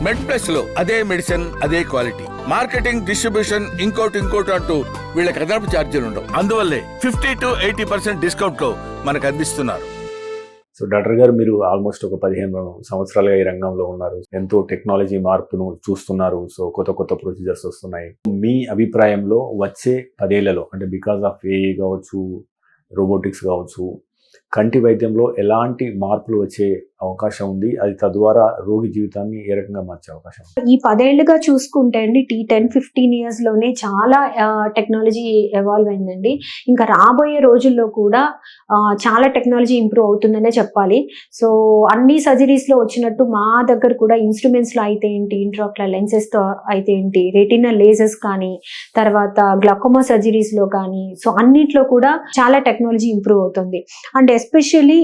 మెడ్ plus లో అదే medicine అదే క్వాలిటీ, మార్కెటింగ్ డిస్ట్రిబ్యూషన్ ఇంకోటి అంటూ వీళ్ళకి అదనపు ఛార్జీలు ఉండవు. అందువల్లే 50 to 80% డిస్కౌంట్ లో మనకు అందిస్తున్నారు. సో డాక్టర్ గారు, మీరు ఆల్మోస్ట్ ఒక 15 సంవత్సరాలుగా ఈ రంగంలో ఉన్నారు. ఎంతో టెక్నాలజీ మార్పును చూస్తున్నారు. సో కొత్త ప్రొసీజర్స్ వస్తున్నాయి. మీ అభిప్రాయంలో వచ్చే 10 ఏళ్లలో, అంటే బికాస్ ఆఫ్ ఏఐ కావచ్చు, రోబోటిక్స్ కావచ్చు, కంటి వైద్యంలో ఎలాంటి మార్పులు వచ్చే అవకాశం ఉంది? అది తద్వారా రోగి జీవితాన్ని ఏ రకంగా మార్చే అవకాశం? ఈ 10 ఏళ్లుగా చూసుకుంటే అండి, 10-15 years లోనే చాలా టెక్నాలజీ ఎవాల్వ్ అయిందండి. ఇంకా రాబోయే రోజుల్లో కూడా చాలా టెక్నాలజీ ఇంప్రూవ్ అవుతుందనే చెప్పాలి. సో అన్ని సర్జరీస్ లో వచ్చినట్టు మా దగ్గర కూడా ఇన్స్ట్రుమెంట్స్ లో అయితే ఏంటి, ఇంట్రాక్యులర్ లెన్సెస్ తో అయితే ఏంటి, రెటినా లేజర్స్ కానీ, తర్వాత గ్లాకోమా సర్జరీస్ లో కానీ, సో అన్నిట్లో కూడా చాలా టెక్నాలజీ ఇంప్రూవ్ అవుతుంది. అండ్ ఎస్పెషల్లీ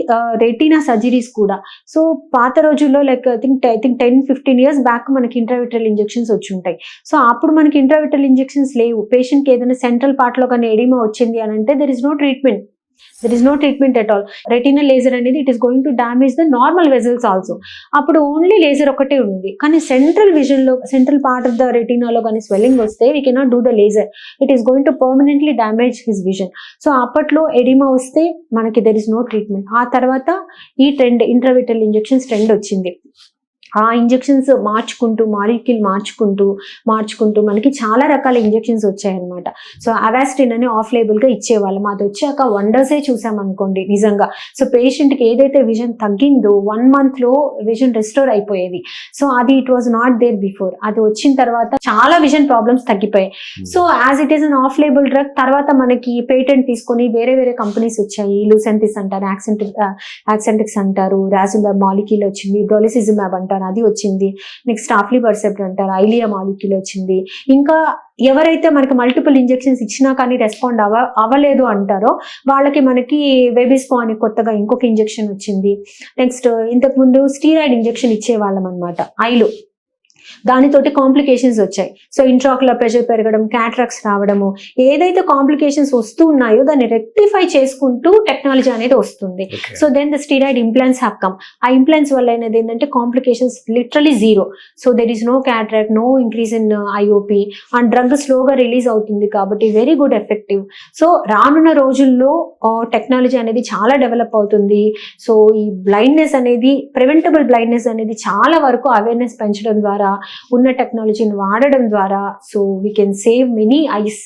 రెటినా సర్జరీస్ కూడా. సో పాత రోజుల్లో like I think 10-15 years back మనకి ఇంట్రావిట్రల్ ఇంజెక్షన్స్ వచ్చి ఉంటాయి. సో అప్పుడు మనకి ఇంట్రావిట్రల్ ఇంజెక్షన్స్ లేవు. పేషెంట్కి ఏదైనా సెంట్రల్ పార్ట్ లో కానీ ఎడిమా వచ్చింది అని అంటే there is no treatment at all. Retinal laser అనేది it is going to damage the normal vessels also. అప్పుడు ఓన్లీ లేజర్ ఒకటే ఉంది. కానీ సెంట్రల్ పార్ట్ ఆఫ్ ద రెటినాలో కానీ స్వెల్లింగ్ వస్తే we cannot do the laser. It is going to permanently damage his vision. So అప్పట్లో oedema వస్తే మనకి దెర్ ఇస్ నో ట్రీట్మెంట్. ఆ తర్వాత ఈ ట్రెండ్, ఇంట్రావిట్రల్ ఇంజెక్షన్స్ ట్రెండ్ వచ్చింది. ఆ ఇంజెక్షన్స్ మాలిక్యూల్ మార్చుకుంటూ మనకి చాలా రకాల ఇంజెక్షన్స్ వచ్చాయన్నమాట. సో అవాస్టిన్ అని ఆఫ్ లేబుల్ గా ఇచ్చేవాళ్ళం. అది వచ్చాక వండర్సే చూసామనుకోండి నిజంగా. సో పేషెంట్కి ఏదైతే విజన్ తగ్గిందో 1 month లో విజన్ రెస్టోర్ అయిపోయేది. సో అది it was not there before. అది వచ్చిన తర్వాత చాలా విజన్ ప్రాబ్లమ్స్ తగ్గిపోయాయి. So as it is an off label drug, తర్వాత మనకి పేటెంట్ తీసుకొని వేరే కంపెనీస్ వచ్చాయి. లూసెంటిస్ అంటారు, యాక్సెంటిక్స్ అంటారు, రాజులర్ మాలిక్యూల్ వచ్చింది, బ్రోలిసిజుమాబ్ అంటారు, అది వచ్చింది. నెక్స్ట్ ఆఫ్లిబర్సెప్ట్ అంటారు, ఐలియా మాలిక్యూల్ వచ్చింది. ఇంకా ఎవరైతే మనకి మల్టిపుల్ ఇంజెక్షన్స్ ఇచ్చినా కానీ రెస్పాండ్ అవ్వలేదు అంటారో వాళ్ళకి మనకి వెబిస్పో అని కొత్తగా ఇంకొక ఇంజెక్షన్ వచ్చింది. నెక్స్ట్ ఇంతకు ముందు స్టీరాయిడ్ ఇంజెక్షన్ ఇచ్చేవాళ్ళం అనమాట ఐలో. దానితోటి కాంప్లికేషన్స్ వచ్చాయి. సో ఇంట్రాక్యులర్ ప్రెషర్ పెరగడం, క్యాట్రాక్ట్స్ రావడము, ఏదైతే కాంప్లికేషన్స్ వస్తూ ఉన్నాయో దాన్ని రెక్టిఫై చేసుకుంటూ టెక్నాలజీ అనేది వస్తుంది. So then the steroid implants have come. ఆ ఇంప్లాంట్స్ వల్ల అనేది ఏంటంటే complications literally 0. So there is no cataract, no increase in IOP, and drug స్లోగా రిలీజ్ అవుతుంది కాబట్టి వెరీ గుడ్ ఎఫెక్టివ్. సో రానున్న రోజుల్లో టెక్నాలజీ అనేది చాలా డెవలప్ అవుతుంది. సో ఈ బ్లైండ్నెస్ అనేది, ప్రివెంటబుల్ బ్లైండ్నెస్ అనేది చాలా వరకు అవేర్నెస్ పెంచడం ద్వారా, ఉన్న టెక్నాలజీని వాడడం ద్వారా, so we can save many ice.